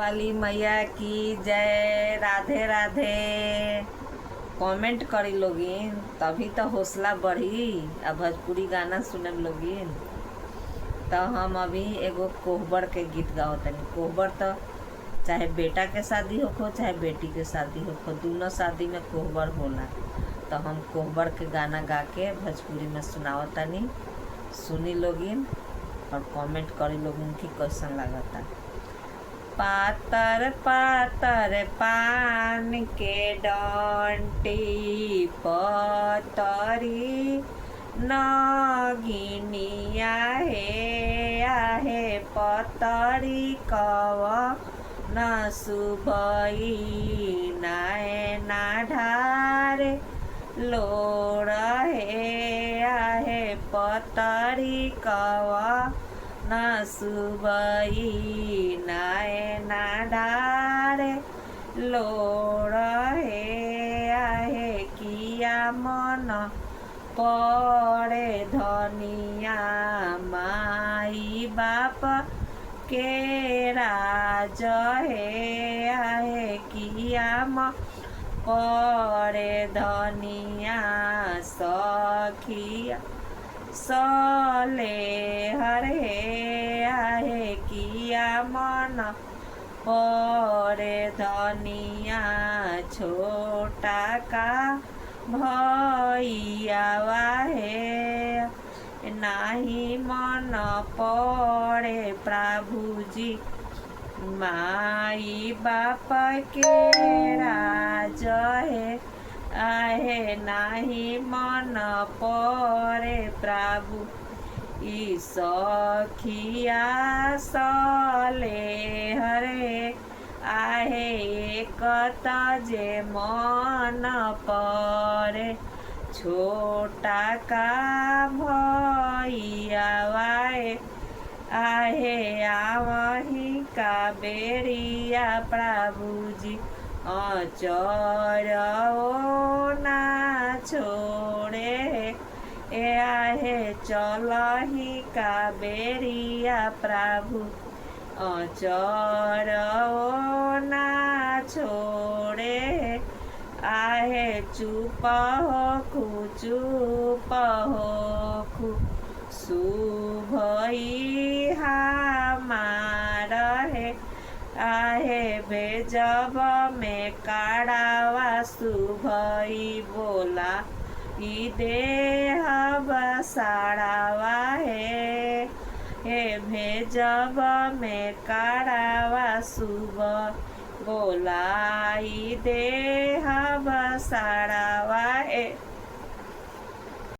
वाली मैया की जय। राधे राधे। कमेंट करी लोगिन तभी तो हौसला बढ़ी। अब भोजपुरी गाना सुनम लोगिन तो हम अभी एगो कोहबर के गीत गाओ तनी। कोहबर तो चाहे बेटा के शादी होखो चाहे बेटी के शादी होखो, दोनों शादी में कोहबर होला। तो हम कोहबर के गाना गा के भोजपुरी में सुनाओ तनी, सुनी लोगिन और कमेंट करी लोगिन कि कैसन लगता। पातर पातर पान के डंटी पतरी नगिनिया हे आहे पतरी कव न सुबई नाय ना ढारे लोड़ हे आहे पतरी कव न सुबई नाय ना ढारे लोड़ हे आहे किया मन पड़े धनिया माई बाप के राज हे आहे किया मन पड़े धनिया सखिया सले हरे आहे किया मन पड़े धनिया छोटा का भैया वाहे नाही मन पड़े प्रभु जी माई बाप के राज है आहे नाही मन पड़े प्रभु ई सखिया सले हरे आहे एक जे मन पड़े छोटा का भैया वाए आहे आवही का बेरिया प्रभु जी अचर ना छोड़े ए आहे चलही का बेरिया प्रभु अचर ना छोड़े आहे चुप हो शुभई हमार है आहे भेजब में काढ़ावा शुभई बोला ई देह बसाड़ावा है भेजब में काढ़ावा शुभ बोला ई देह बसाड़ावा